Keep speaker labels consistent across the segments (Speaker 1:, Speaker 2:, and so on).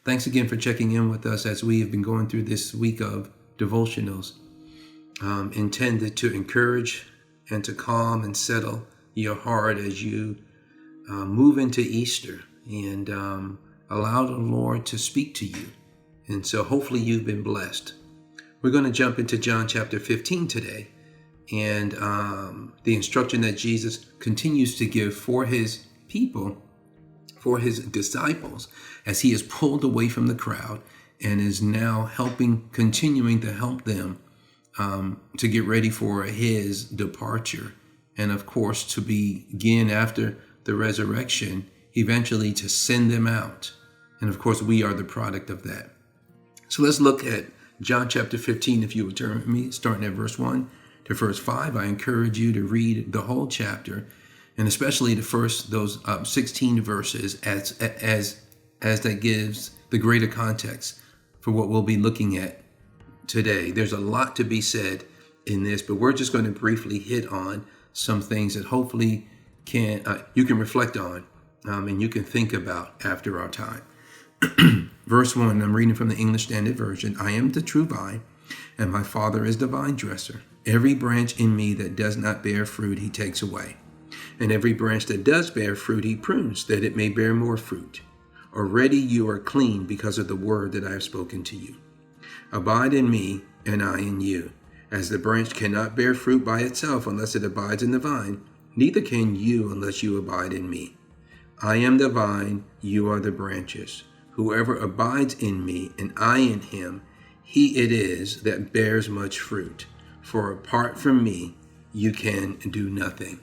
Speaker 1: Thanks again for checking in with us as we have been going through this week of devotionals intended to encourage and to calm and settle your heart as you move into Easter and allow the Lord to speak to you. And so hopefully you've been blessed. We're going to jump into John chapter 15 today and the instruction that Jesus continues to give for his people, for his disciples, as he is pulled away from the crowd and is now continuing to help them to get ready for his departure. And of course, to begin after the resurrection, eventually to send them out. And of course, we are the product of that. So let's look at John chapter 15, if you would turn with me, starting at verse 1 to verse 5. I encourage you to read the whole chapter, and especially those 16 verses as that gives the greater context for what we'll be looking at today. There's a lot to be said in this, but we're just going to briefly hit on some things that hopefully you can reflect on and you can think about after our time. Verse 1, I'm reading from the English Standard Version. I am the true vine, and my Father is the vine dresser. Every branch in me that does not bear fruit, he takes away. And every branch that does bear fruit, he prunes, that it may bear more fruit. Already you are clean because of the word that I have spoken to you. Abide in me, and I in you. As the branch cannot bear fruit by itself unless it abides in the vine, neither can you unless you abide in me. I am the vine, you are the branches. Whoever abides in me, and I in him, he it is that bears much fruit. For apart from me, you can do nothing.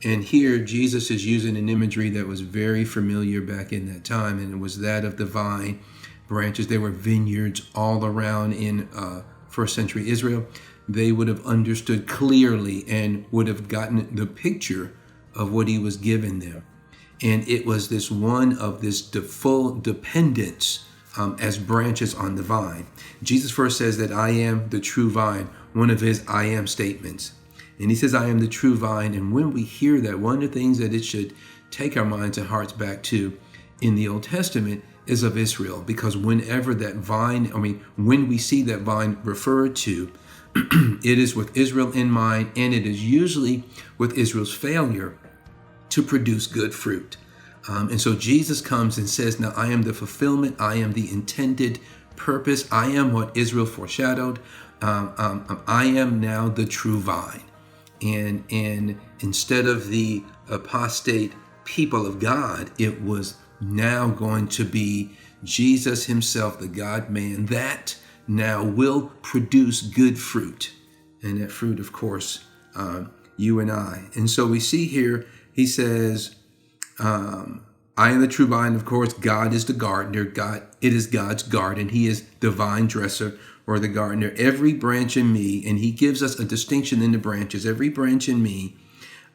Speaker 1: And here, Jesus is using an imagery that was very familiar back in that time, and it was that of the vine branches. There were vineyards all around in first century Israel. They would have understood clearly and would have gotten the picture of what he was giving them. And it was this one of this full dependence as branches on the vine. Jesus first says that I am the true vine, one of his I am statements. And he says, I am the true vine. And when we hear that, one of the things that it should take our minds and hearts back to in the Old Testament is of Israel. Because whenever that vine, when we see that vine referred to, it is with Israel in mind, and it is usually with Israel's failure to produce good fruit. And so Jesus comes and says, now I am the fulfillment. I am the intended purpose. I am what Israel foreshadowed. I am now the true vine. And instead of the apostate people of God, it was now going to be Jesus himself, the God-man, that now will produce good fruit. And that fruit, of course, you and I. And so we see here, he says, I am the true vine. Of course, God is the gardener. It is God's garden. He is the vine dresser or the gardener. Every branch in me, and he gives us a distinction in the branches. Every branch in me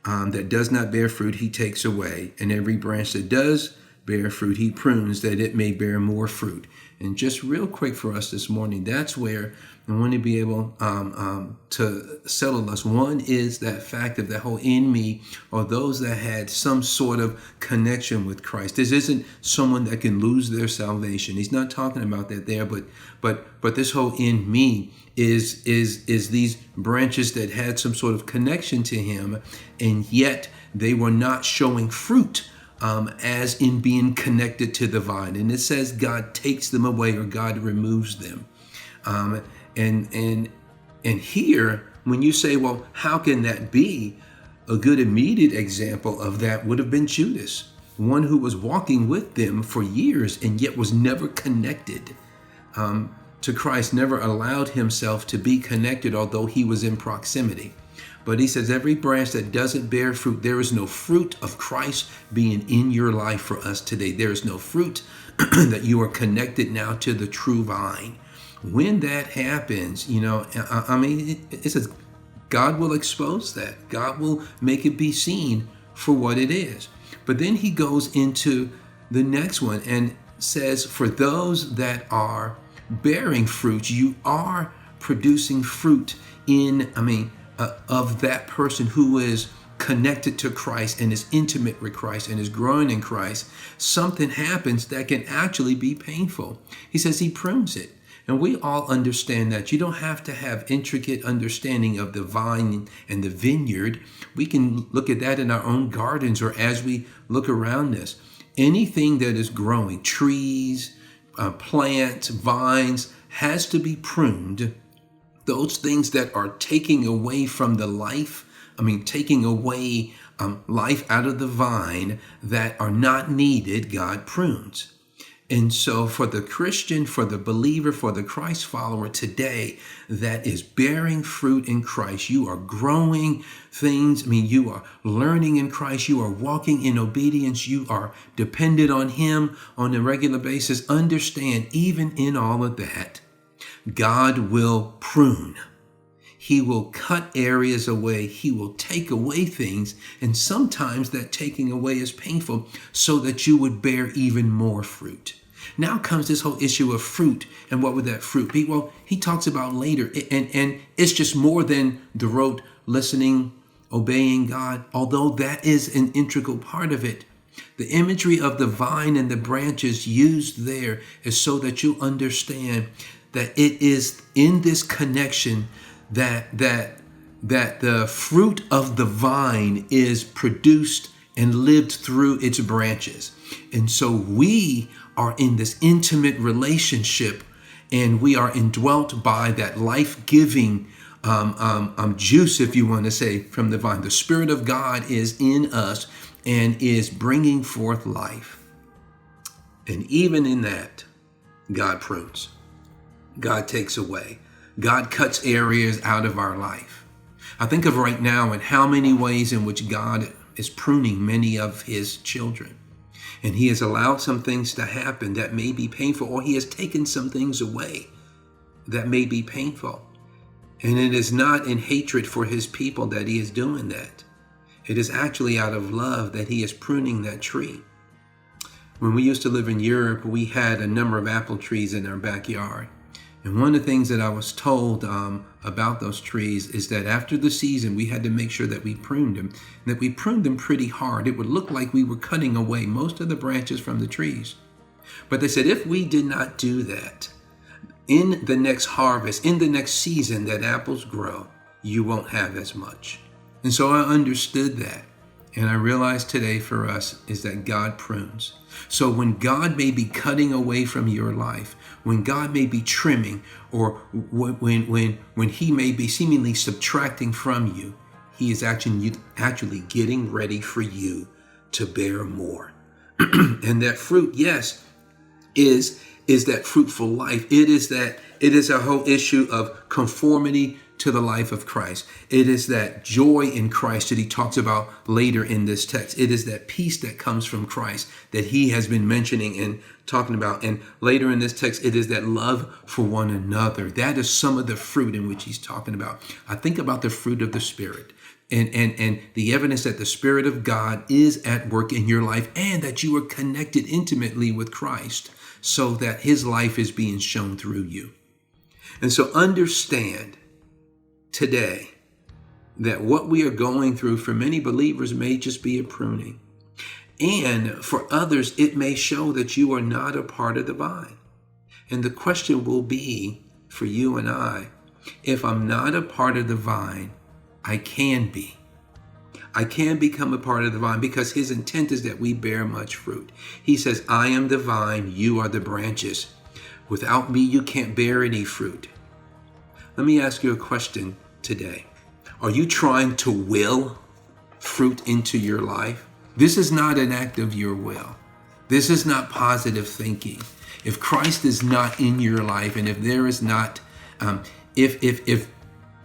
Speaker 1: that does not bear fruit, he takes away. And every branch that does bear fruit, he prunes, that it may bear more fruit. And just real quick for us this morning, that's where I want to be able to settle us. One is that fact of the whole in me, or those that had some sort of connection with Christ. This isn't someone that can lose their salvation. He's not talking about that there, but this whole in me is these branches that had some sort of connection to him, and yet they were not showing fruit. As in being connected to the vine. And it says God takes them away, or God removes them. And here, when you say, well, how can that be? A good immediate example of that would have been Judas, one who was walking with them for years and yet was never connected to Christ, never allowed himself to be connected, although he was in proximity. But he says every branch that doesn't bear fruit, there is no fruit of Christ being in your life for us today. There is no fruit that you are connected now to the true vine. When that happens, it says God will expose that. God will make it be seen for what it is. But then he goes into the next one and says, for those that are bearing fruit, you are producing fruit of that person who is connected to Christ and is intimate with Christ and is growing in Christ, something happens that can actually be painful. He says he prunes it. And we all understand that. You don't have to have intricate understanding of the vine and the vineyard. We can look at that in our own gardens or as we look around us. Anything that is growing, trees, plants, vines, has to be pruned. Those things that are taking away from the life, taking away life out of the vine that are not needed, God prunes. And so for the Christian, for the believer, for the Christ follower today that is bearing fruit in Christ, you are growing things. You are learning in Christ. You are walking in obedience. You are dependent on him on a regular basis. Understand, even in all of that, God will prune. He will cut areas away. He will take away things. And sometimes that taking away is painful so that you would bear even more fruit. Now comes this whole issue of fruit. And what would that fruit be? Well, he talks about later. And it's just more than the rote listening, obeying God, although that is an integral part of it. The imagery of the vine and the branches used there is so that you understand that it is in this connection that the fruit of the vine is produced and lived through its branches. And so we are in this intimate relationship and we are indwelt by that life-giving juice, if you want to say, from the vine. The Spirit of God is in us and is bringing forth life. And even in that, God prunes. God takes away. God cuts areas out of our life. I think of right now and how many ways in which God is pruning many of his children. And he has allowed some things to happen that may be painful, or he has taken some things away that may be painful. And it is not in hatred for his people that he is doing that. It is actually out of love that he is pruning that tree. When we used to live in Europe, we had a number of apple trees in our backyard. And one of the things that I was told about those trees is that after the season, we had to make sure that we pruned them, and that we pruned them pretty hard. It would look like we were cutting away most of the branches from the trees. But they said, if we did not do that, in the next harvest, in the next season that apples grow, you won't have as much. And so I understood that. And I realize today for us is that God prunes. So when God may be cutting away from your life, when God may be trimming, or when he may be seemingly subtracting from you, he is actually getting ready for you to bear more. And that fruit, yes, is that fruitful life. It is a whole issue of conformity to the life of Christ. It is that joy in Christ that he talks about later in this text. It is that peace that comes from Christ that he has been mentioning and talking about. And later in this text, it is that love for one another. That is some of the fruit in which he's talking about. I think about the fruit of the Spirit and the evidence that the Spirit of God is at work in your life and that you are connected intimately with Christ so that his life is being shown through you. And so understand today that what we are going through for many believers may just be a pruning. And for others, it may show that you are not a part of the vine. And the question will be for you and I, if I'm not a part of the vine, I can be. I can become a part of the vine because his intent is that we bear much fruit. He says, I am the vine, you are the branches. Without me, you can't bear any fruit. Let me ask you a question today. Are you trying to will fruit into your life? This is not an act of your will. This is not positive thinking. If Christ is not in your life, and if there is not, if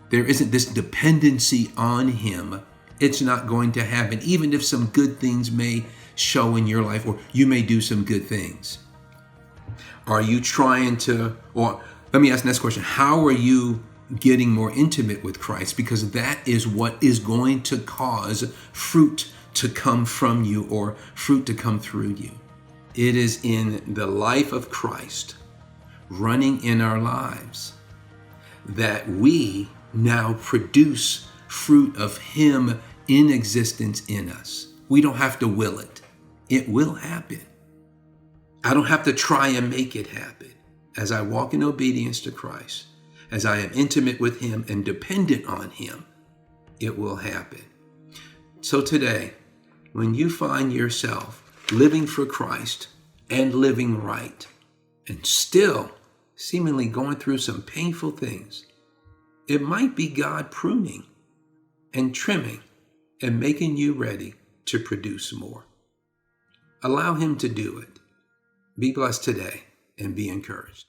Speaker 1: there isn't this dependency on him, it's not going to happen, even if some good things may show in your life, or you may do some good things. Are you trying to, or let me ask the next question, how are you getting more intimate with Christ? Because that is what is going to cause fruit to come from you or fruit to come through you. It is in the life of Christ running in our lives that we now produce fruit of him in existence in us. We don't have to will it. It will happen. I don't have to try and make it happen. As I walk in obedience to Christ, as I am intimate with him and dependent on him, it will happen. So today, when you find yourself living for Christ and living right, and still seemingly going through some painful things, it might be God pruning and trimming and making you ready to produce more. Allow him to do it. Be blessed today and be encouraged.